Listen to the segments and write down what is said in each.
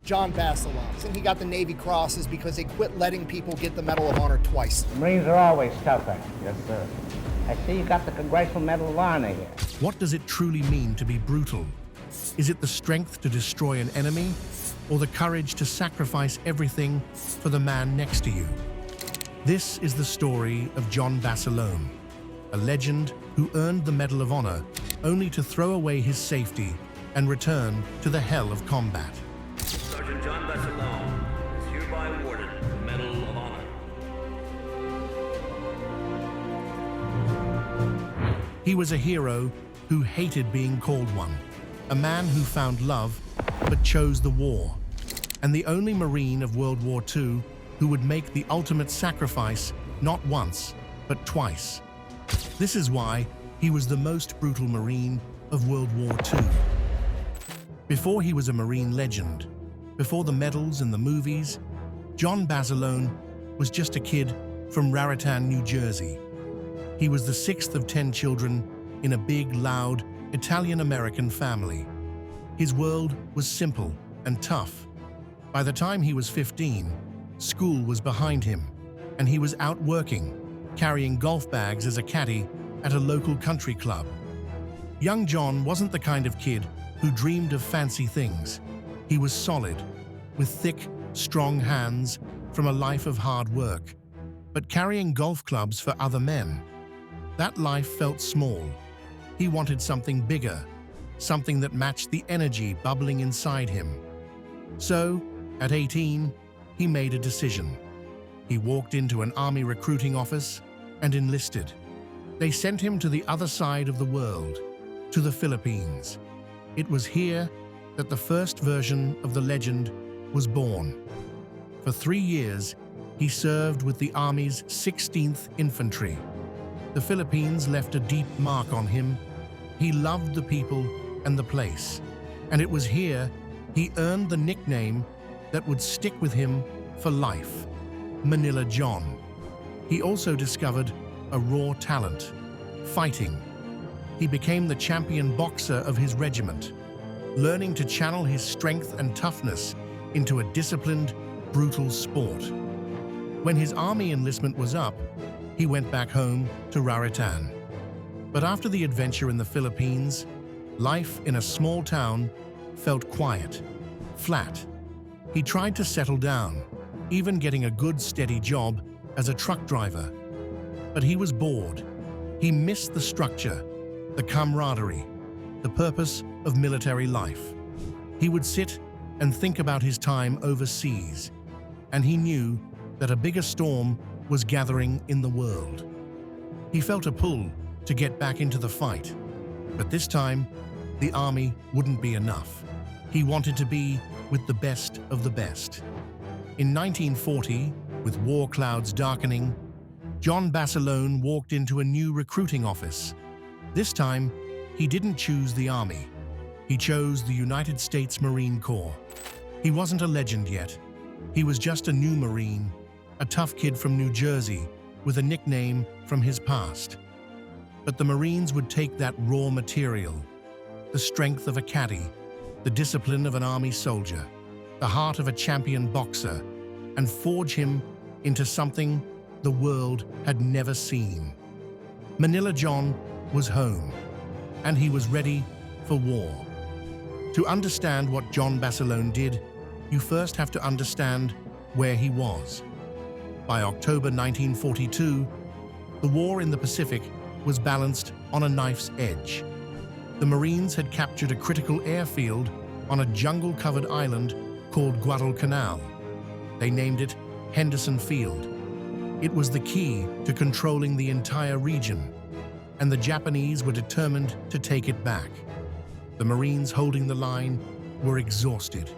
John Basilone. And he got the Navy Crosses because they quit letting people get the Medal of Honor twice. Marines are always tougher. Yes, sir. I see you got the Congressional Medal of Honor here. What does it truly mean to be brutal? Is it the strength to destroy an enemy, or the courage to sacrifice everything for the man next to you? This is the story of John Basilone, a legend who earned the Medal of Honor only to throw away his safety and return to the hell of combat. Sergeant John Basilone is hereby awarded the Medal of Honor. He was a hero who hated being called one, a man who found love but chose the war, and the only Marine of World War II who would make the ultimate sacrifice not once, but twice. This is why he was the most brutal Marine of World War II. Before he was a Marine legend, before the medals and the movies, John Basilone was just a kid from Raritan, New Jersey. He was the sixth of 10 children in a big, loud, Italian-American family. His world was simple and tough. By the time he was 15, school was behind him, and he was out working, carrying golf bags as a caddy at a local country club. Young John wasn't the kind of kid who dreamed of fancy things. He was solid, with thick, strong hands from a life of hard work, but carrying golf clubs for other men. That life felt small. He wanted something bigger, something that matched the energy bubbling inside him. So, at 18, he made a decision. He walked into an army recruiting office and enlisted. They sent him to the other side of the world, to the Philippines. It was here that the first version of the legend was born. For 3 years, he served with the Army's 16th Infantry. The Philippines left a deep mark on him. He loved the people and the place, and it was here he earned the nickname that would stick with him for life, Manila John. He also discovered a raw talent, fighting. He became the champion boxer of his regiment, learning to channel his strength and toughness into a disciplined, brutal sport. When his army enlistment was up, he went back home to Raritan. But after the adventure in the Philippines, life in a small town felt quiet, flat. He tried to settle down, even getting a good steady job as a truck driver. But he was bored. He missed the structure, the camaraderie, the purpose of military life. He would sit and think about his time overseas, and he knew that a bigger storm was gathering in the world. He felt a pull to get back into the fight, but this time, the army wouldn't be enough. He wanted to be with the best of the best. In 1940, with war clouds darkening, John Basilone walked into a new recruiting office. This time, he didn't choose the army. He chose the United States Marine Corps. He wasn't a legend yet. He was just a new Marine, a tough kid from New Jersey with a nickname from his past. But the Marines would take that raw material, the strength of a caddy, the discipline of an army soldier, the heart of a champion boxer, and forge him into something the world had never seen. Manila John was home, and he was ready for war. To understand what John Basilone did, you first have to understand where he was. By October 1942, the war in the Pacific was balanced on a knife's edge. The Marines had captured a critical airfield on a jungle-covered island called Guadalcanal. They named it Henderson Field. It was the key to controlling the entire region, and the Japanese were determined to take it back. The Marines holding the line were exhausted.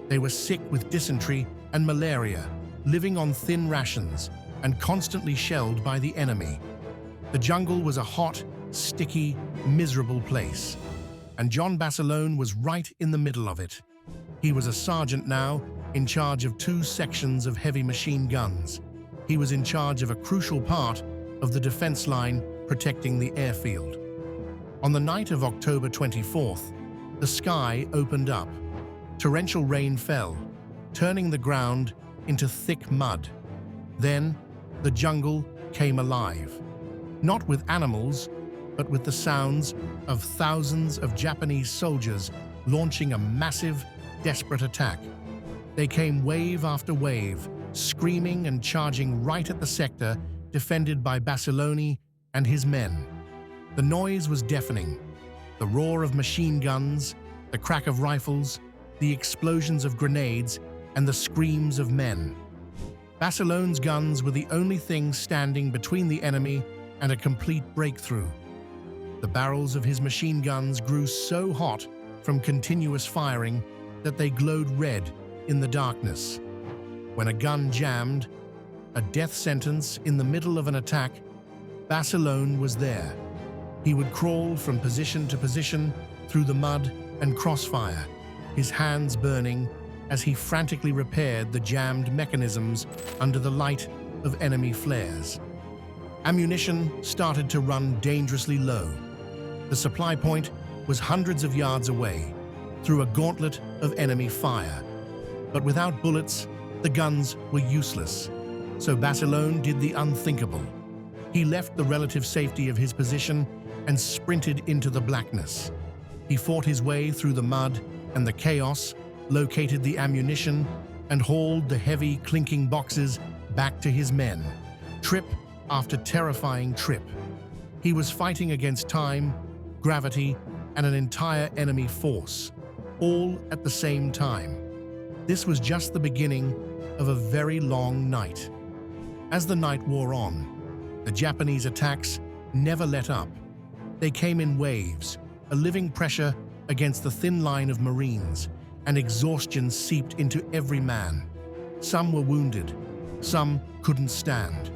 They were sick with dysentery and malaria, living on thin rations and constantly shelled by the enemy. The jungle was a hot, sticky, miserable place, and John Basilone was right in the middle of it. He was a sergeant now, in charge of 2 sections of heavy machine guns. He was in charge of a crucial part of the defense line protecting the airfield. On the night of October 24th, the sky opened up. Torrential rain fell, turning the ground into thick mud. Then, the jungle came alive. Not with animals, but with the sounds of thousands of Japanese soldiers launching a massive, desperate attack. They came wave after wave, screaming and charging right at the sector defended by Basilone and his men. The noise was deafening. The roar of machine guns, the crack of rifles, the explosions of grenades, and the screams of men. Basilone's guns were the only thing standing between the enemy and a complete breakthrough. The barrels of his machine guns grew so hot from continuous firing that they glowed red in the darkness. When a gun jammed, a death sentence in the middle of an attack, Basilone was there. He would crawl from position to position through the mud and crossfire, his hands burning as he frantically repaired the jammed mechanisms under the light of enemy flares. Ammunition started to run dangerously low. The supply point was hundreds of yards away, through a gauntlet of enemy fire. But without bullets, the guns were useless. So Basilone did the unthinkable. He left the relative safety of his position and sprinted into the blackness. He fought his way through the mud and the chaos, located the ammunition, and hauled the heavy, clinking boxes back to his men, trip after terrifying trip. He was fighting against time, gravity, and an entire enemy force, all at the same time. This was just the beginning of a very long night. As the night wore on, the Japanese attacks never let up. They came in waves, a living pressure against the thin line of Marines, and exhaustion seeped into every man. Some were wounded, some couldn't stand.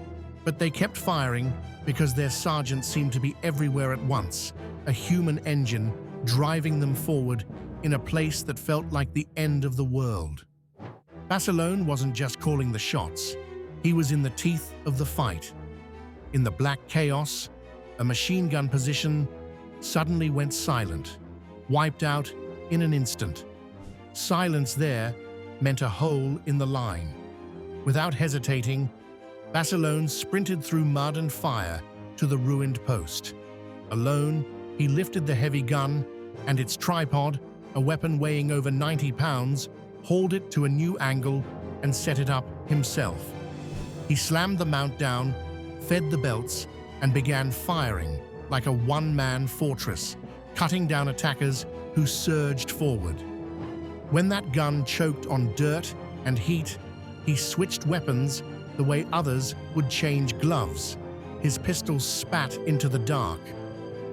But they kept firing because their sergeant seemed to be everywhere at once, a human engine driving them forward in a place that felt like the end of the world. Basilone wasn't just calling the shots, he was in the teeth of the fight. In the black chaos, a machine gun position suddenly went silent, wiped out in an instant. Silence there meant a hole in the line. Without hesitating, Basilone sprinted through mud and fire to the ruined post. Alone, he lifted the heavy gun and its tripod, a weapon weighing over 90 pounds, hauled it to a new angle and set it up himself. He slammed the mount down, fed the belts, and began firing like a one-man fortress, cutting down attackers who surged forward. When that gun choked on dirt and heat, he switched weapons the way others would change gloves. His pistols spat into the dark.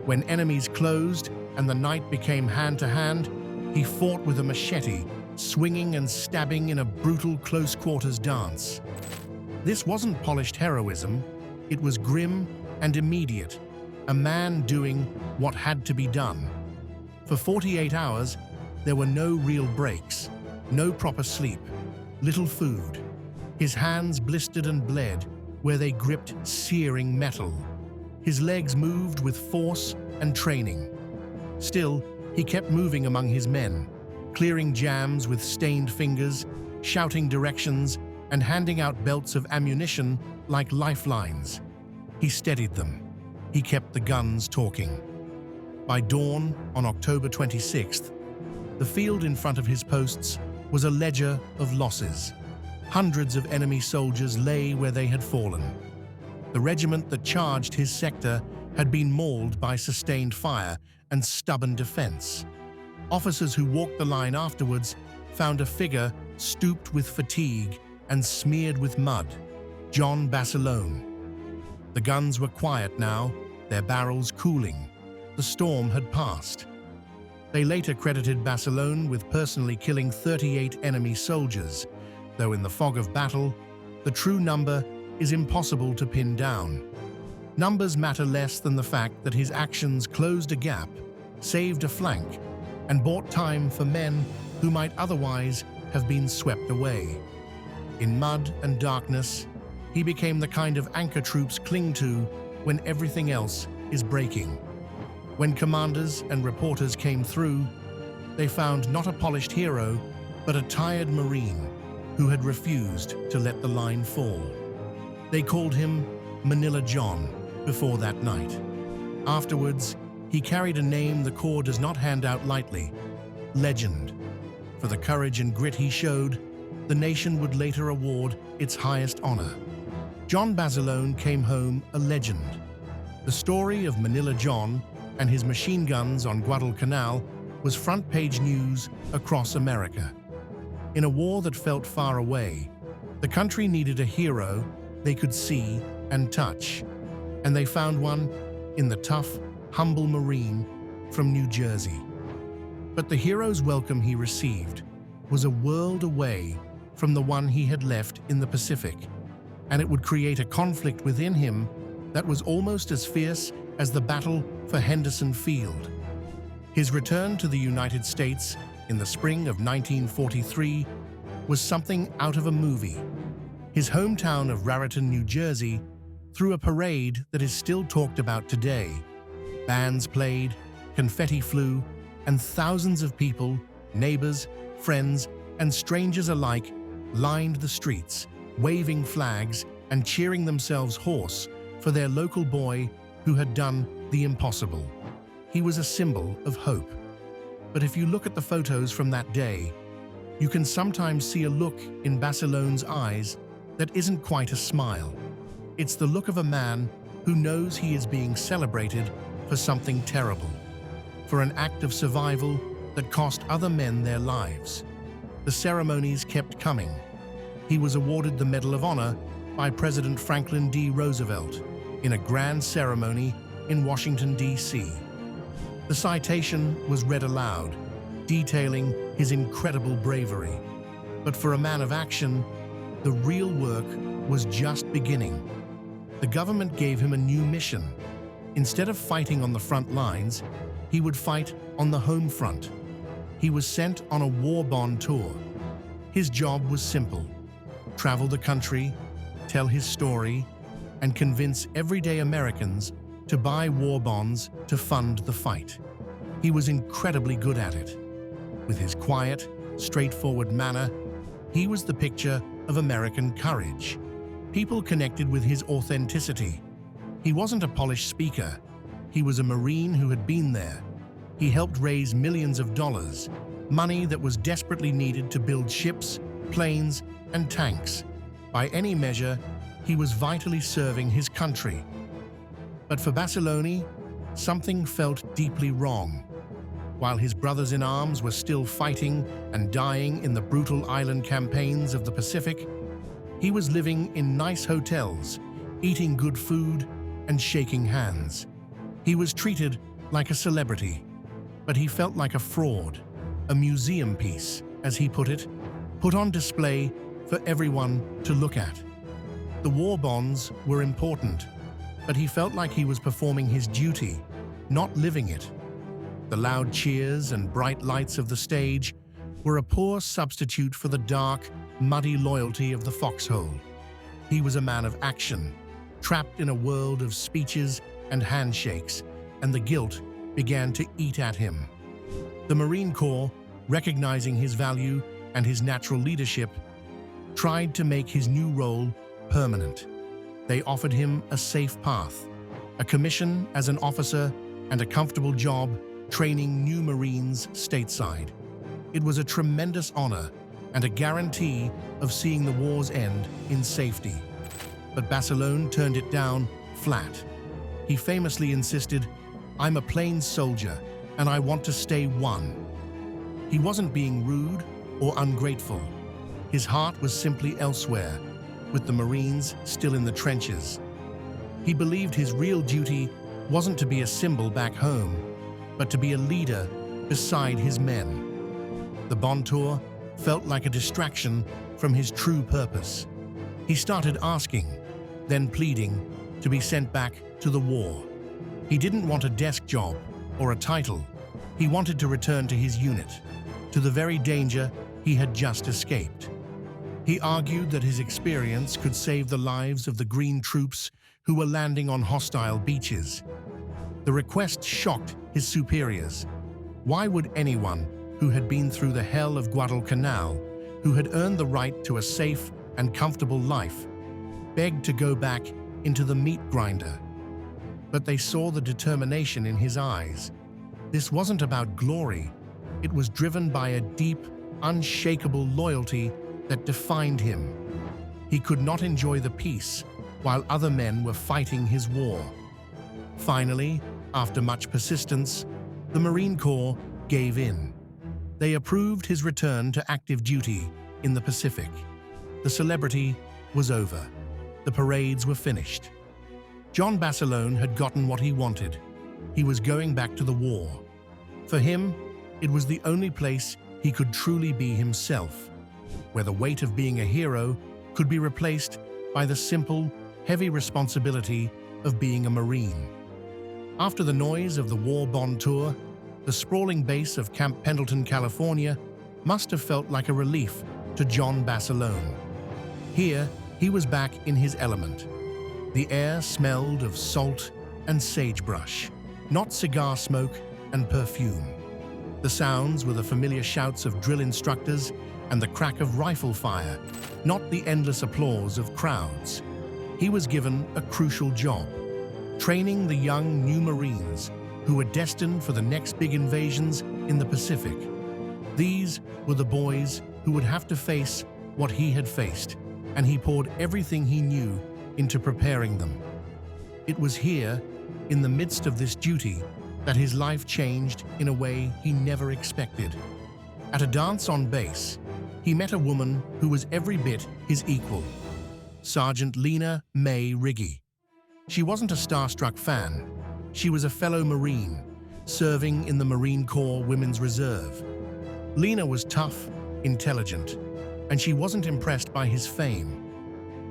When enemies closed and the night became hand-to-hand, he fought with a machete, swinging and stabbing in a brutal close-quarters dance. This wasn't polished heroism, it was grim and immediate, a man doing what had to be done. For 48 hours, there were no real breaks, no proper sleep, little food. His hands blistered and bled where they gripped searing metal. His legs moved with force and training. Still, he kept moving among his men, clearing jams with stained fingers, shouting directions, and handing out belts of ammunition like lifelines. He steadied them. He kept the guns talking. By dawn on October 26th, the field in front of his posts was a ledger of losses. Hundreds of enemy soldiers lay where they had fallen. The regiment that charged his sector had been mauled by sustained fire and stubborn defense. Officers who walked the line afterwards found a figure stooped with fatigue and smeared with mud, John Basilone. The guns were quiet now, their barrels cooling. The storm had passed. They later credited Basilone with personally killing 38 enemy soldiers, though in the fog of battle, the true number is impossible to pin down. Numbers matter less than the fact that his actions closed a gap, saved a flank, and bought time for men who might otherwise have been swept away. In mud and darkness, he became the kind of anchor troops cling to when everything else is breaking. When commanders and reporters came through, they found not a polished hero, but a tired Marine, who had refused to let the line fall. They called him Manila John before that night. Afterwards, he carried a name the Corps does not hand out lightly: Legend. For the courage and grit he showed, the nation would later award its highest honor. John Basilone came home a legend. The story of Manila John and his machine guns on Guadalcanal was front-page news across America. In a war that felt far away, the country needed a hero they could see and touch, and they found one in the tough, humble Marine from New Jersey. But the hero's welcome he received was a world away from the one he had left in the Pacific, and it would create a conflict within him that was almost as fierce as the battle for Henderson Field. His return to the United States in the spring of 1943 was something out of a movie. His hometown of Raritan, New Jersey, threw a parade that is still talked about today. Bands played, confetti flew, and thousands of people, neighbors, friends, and strangers alike, lined the streets, waving flags and cheering themselves hoarse for their local boy who had done the impossible. He was a symbol of hope. But if you look at the photos from that day, you can sometimes see a look in Basilone's eyes that isn't quite a smile. It's the look of a man who knows he is being celebrated for something terrible, for an act of survival that cost other men their lives. The ceremonies kept coming. He was awarded the Medal of Honor by President Franklin D. Roosevelt in a grand ceremony in Washington, D.C. The citation was read aloud, detailing his incredible bravery. But for a man of action, the real work was just beginning. The government gave him a new mission. Instead of fighting on the front lines, he would fight on the home front. He was sent on a war bond tour. His job was simple: travel the country, tell his story, and convince everyday Americans to buy war bonds to fund the fight. He was incredibly good at it. With his quiet, straightforward manner, he was the picture of American courage. People connected with his authenticity. He wasn't a polished speaker. He was a Marine who had been there. He helped raise millions of dollars, money that was desperately needed to build ships, planes, and tanks. By any measure, he was vitally serving his country. But for Basilone, something felt deeply wrong. While his brothers in arms were still fighting and dying in the brutal island campaigns of the Pacific, he was living in nice hotels, eating good food, and shaking hands. He was treated like a celebrity, but he felt like a fraud, a museum piece, as he put it, put on display for everyone to look at. The war bonds were important, but he felt like he was performing his duty, not living it. The loud cheers and bright lights of the stage were a poor substitute for the dark, muddy loyalty of the foxhole. He was a man of action, trapped in a world of speeches and handshakes, and the guilt began to eat at him. The Marine Corps, recognizing his value and his natural leadership, tried to make his new role permanent. They offered him a safe path, a commission as an officer, and a comfortable job training new Marines stateside. It was a tremendous honor and a guarantee of seeing the war's end in safety. But Basilone turned it down flat. He famously insisted, "I'm a plain soldier, and I want to stay one." He wasn't being rude or ungrateful. His heart was simply elsewhere, with the Marines still in the trenches. He believed his real duty wasn't to be a symbol back home, but to be a leader beside his men. The bond tour felt like a distraction from his true purpose. He started asking, then pleading, to be sent back to the war. He didn't want a desk job or a title. He wanted to return to his unit, to the very danger he had just escaped. He argued that his experience could save the lives of the green troops who were landing on hostile beaches. The request shocked his superiors. Why would anyone who had been through the hell of Guadalcanal who had earned the right to a safe and comfortable life, begged to go back into the meat grinder. But they saw the determination in his eyes. This wasn't about glory. It was driven by a deep, unshakable loyalty that defined him. He could not enjoy the peace while other men were fighting his war. Finally, after much persistence, the Marine Corps gave in. They approved his return to active duty in the Pacific. The celebrity was over. The parades were finished. John Basilone had gotten what he wanted. He was going back to the war. For him, it was the only place he could truly be himself, where the weight of being a hero could be replaced by the simple, heavy responsibility of being a Marine. After the noise of the war bond tour, the sprawling base of Camp Pendleton, California, must have felt like a relief to John Basilone. Here, he was back in his element. The air smelled of salt and sagebrush, not cigar smoke and perfume. The sounds were the familiar shouts of drill instructors and the crack of rifle fire, not the endless applause of crowds. He was given a crucial job, training the young new Marines who were destined for the next big invasions in the Pacific. These were the boys who would have to face what he had faced, and he poured everything he knew into preparing them. It was here, in the midst of this duty, that his life changed in a way he never expected. At a dance on base, he met a woman who was every bit his equal, Sergeant Lena May Riggy. She wasn't a starstruck fan. She was a fellow Marine, serving in the Marine Corps Women's Reserve. Lena was tough, intelligent, and she wasn't impressed by his fame.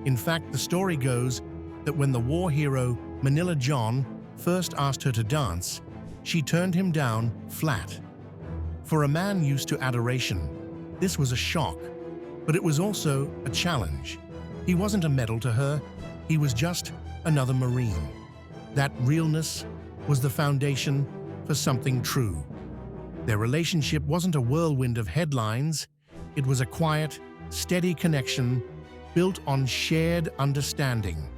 In fact, the story goes that when the war hero Manila John first asked her to dance, she turned him down flat. For a man used to adoration, this was a shock, but it was also a challenge. He wasn't a medal to her, he was just another Marine. That realness was the foundation for something true. Their relationship wasn't a whirlwind of headlines, it was a quiet, steady connection built on shared understanding.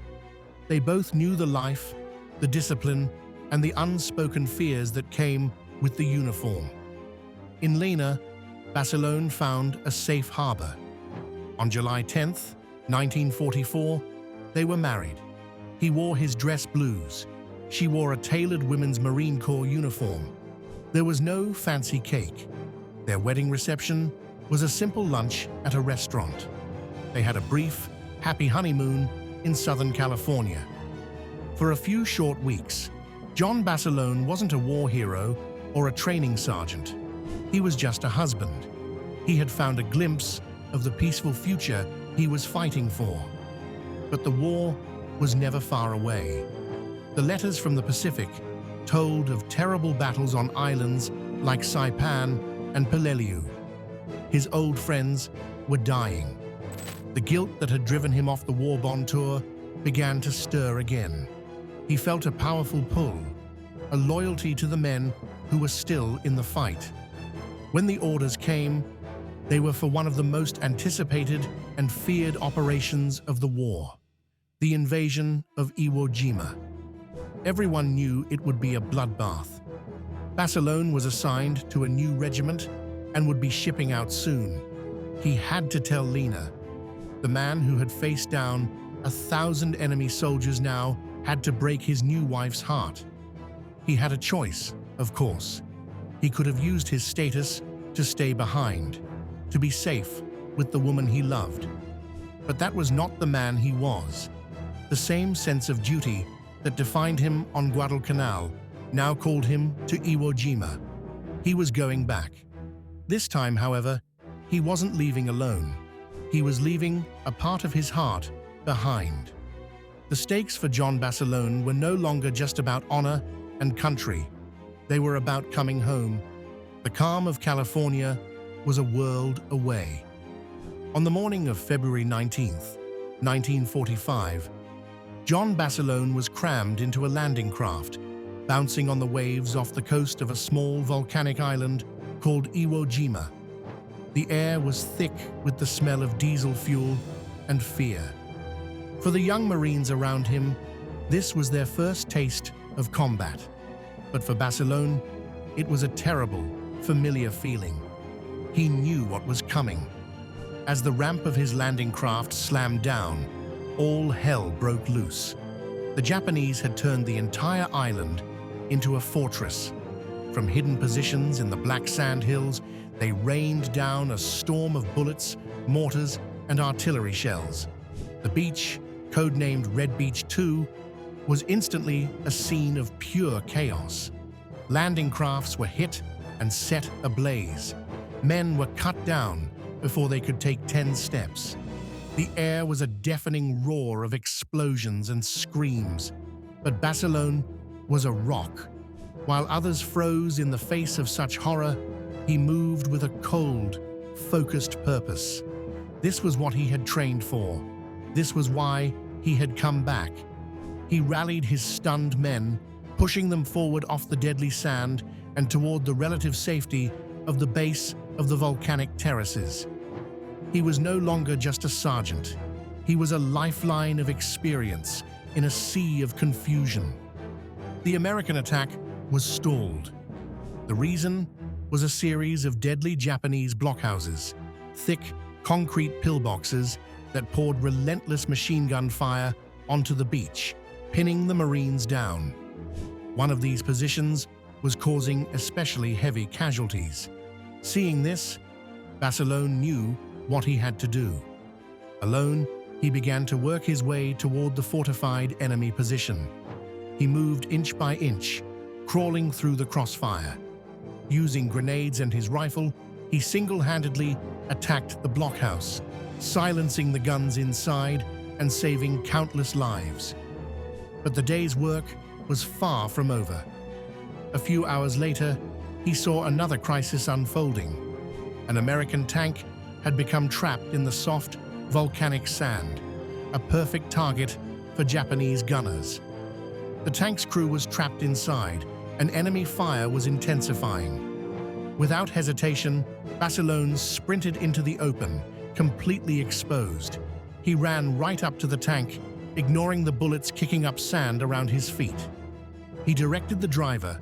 They both knew the life, the discipline, and the unspoken fears that came with the uniform. In Lena, Basilone found a safe harbor. On July 10th, 1944, they were married. He wore his dress blues. She wore a tailored women's Marine Corps uniform. There was no fancy cake. Their wedding reception was a simple lunch at a restaurant. They had a brief, happy honeymoon in Southern California. For a few short weeks, John Basilone wasn't a war hero or a training sergeant. He was just a husband. He had found a glimpse of the peaceful future he was fighting for. But the war was never far away. The letters from the Pacific told of terrible battles on islands like Saipan and Peleliu. His old friends were dying. The guilt that had driven him off the war bond tour began to stir again. He felt a powerful pull, a loyalty to the men who were still in the fight. When the orders came, they were for one of the most anticipated and feared operations of the war, the invasion of Iwo Jima. Everyone knew it would be a bloodbath. Basilone was assigned to a new regiment and would be shipping out soon. He had to tell Lena. The man who had faced down 1,000 enemy soldiers now had to break his new wife's heart. He had a choice, of course. He could have used his status to stay behind, to be safe with the woman he loved. But that was not the man he was. The same sense of duty that defined him on Guadalcanal now called him to Iwo Jima. He was going back. This time, however, he wasn't leaving alone. He was leaving a part of his heart behind. The stakes for John Basilone were no longer just about honor and country. They were about coming home. The calm of California was a world away. On the morning of February 19th, 1945, John Basilone was crammed into a landing craft, bouncing on the waves off the coast of a small volcanic island called Iwo Jima. The air was thick with the smell of diesel fuel and fear. For the young Marines around him, this was their first taste of combat. But for Basilone, it was a terrible, familiar feeling. He knew what was coming. As the ramp of his landing craft slammed down, all hell broke loose. The Japanese had turned the entire island into a fortress. From hidden positions in the black sand hills, they rained down a storm of bullets, mortars, and artillery shells. The beach, codenamed Red Beach 2, was instantly a scene of pure chaos. Landing crafts were hit and set ablaze. Men were cut down before they could take 10 steps. The air was a deafening roar of explosions and screams. But Basilone was a rock. While others froze in the face of such horror, he moved with a cold, focused purpose. This was what he had trained for. This was why he had come back. He rallied his stunned men, pushing them forward off the deadly sand and toward the relative safety of the base of the volcanic terraces. He was no longer just a sergeant. He was a lifeline of experience in a sea of confusion. The American attack was stalled. The reason was a series of deadly Japanese blockhouses, thick concrete pillboxes that poured relentless machine gun fire onto the beach, pinning the Marines down. One of these positions was causing especially heavy casualties. Seeing this, Basilone knew what he had to do. Alone, he began to work his way toward the fortified enemy position. He moved inch by inch, crawling through the crossfire. Using grenades and his rifle, he single-handedly attacked the blockhouse, silencing the guns inside and saving countless lives. But the day's work was far from over. A few hours later, he saw another crisis unfolding. An American tank had become trapped in the soft, volcanic sand, a perfect target for Japanese gunners. The tank's crew was trapped inside, and enemy fire was intensifying. Without hesitation, Basilone sprinted into the open, completely exposed. He ran right up to the tank, ignoring the bullets kicking up sand around his feet. He directed the driver,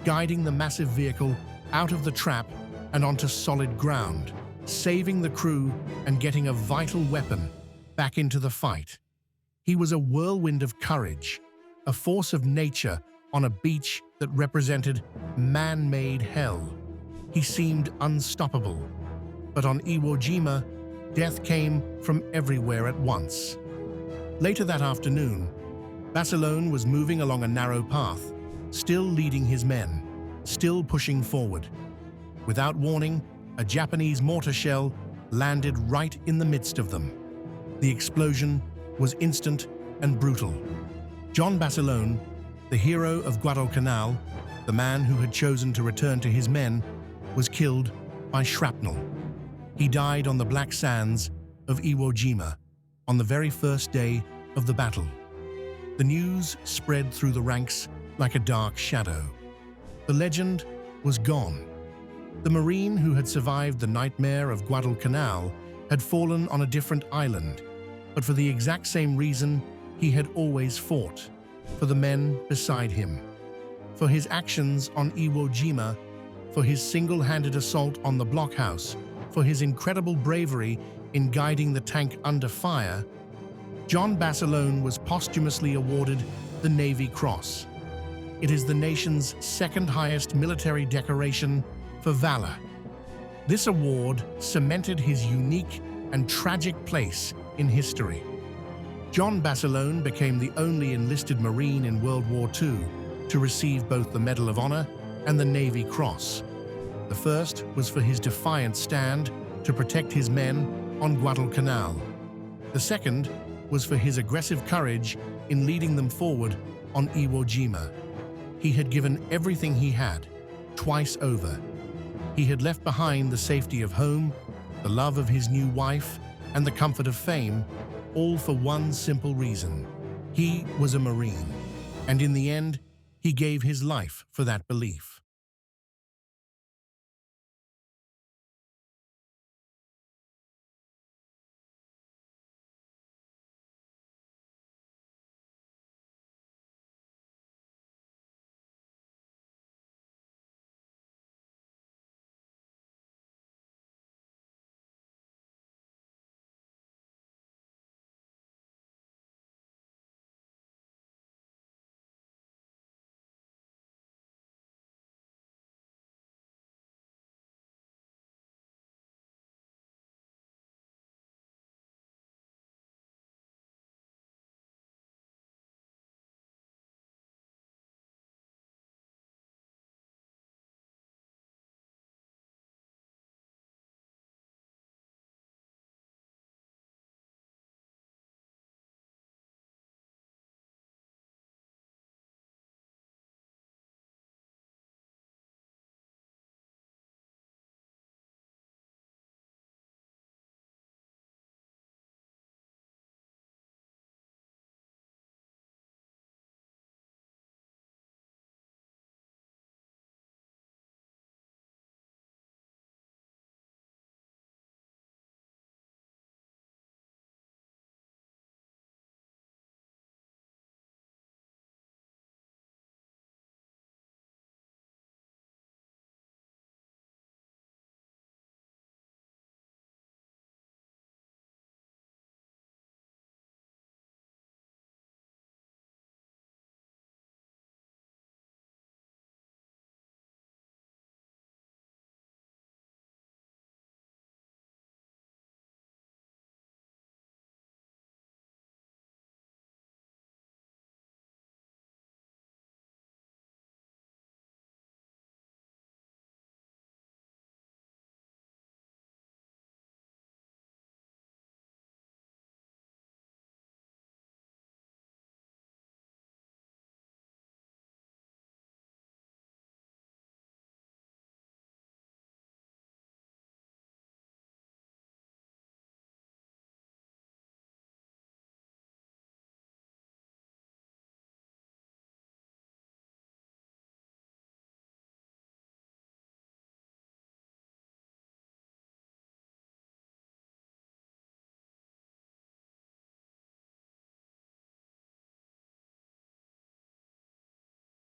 guiding the massive vehicle out of the trap and onto solid ground, saving the crew and getting a vital weapon back into the fight. He was a whirlwind of courage, a force of nature on a beach that represented man-made hell. He seemed unstoppable. But on Iwo Jima, death came from everywhere at once. Later that afternoon, Basilone was moving along a narrow path, still leading his men, still pushing forward. Without warning, a Japanese mortar shell landed right in the midst of them. The explosion was instant and brutal. John Basilone, the hero of Guadalcanal, the man who had chosen to return to his men, was killed by shrapnel. He died on the black sands of Iwo Jima on the very first day of the battle. The news spread through the ranks like a dark shadow. The legend was gone. The Marine who had survived the nightmare of Guadalcanal had fallen on a different island, but for the exact same reason he had always fought, for the men beside him. For his actions on Iwo Jima, for his single-handed assault on the blockhouse, for his incredible bravery in guiding the tank under fire, John Basilone was posthumously awarded the Navy Cross. It is the nation's second highest military decoration for valor. This award cemented his unique and tragic place in history. John Basilone became the only enlisted Marine in World War II to receive both the Medal of Honor and the Navy Cross. The first was for his defiant stand to protect his men on Guadalcanal. The second was for his aggressive courage in leading them forward on Iwo Jima. He had given everything he had, twice over. He had left behind the safety of home, the love of his new wife, and the comfort of fame, all for one simple reason. He was a Marine, and in the end, he gave his life for that belief.